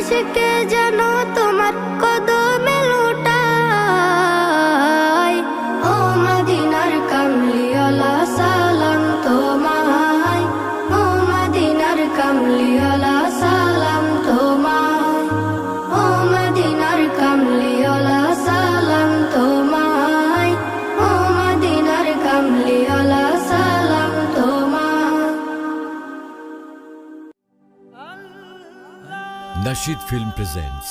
আশিকে যেন তোমার কদমে লুটাই। ও মদিনার কামলিওয়ালা সালাম তোমায়, ও মদিনার কামলিওয়ালা সালাম তোমায়, ও মদিনার কামলিওয়ালা সালাম তোমায়, ও মদিনার কামলিওয়ালা সালাম তোমায়। Nasheed Film presents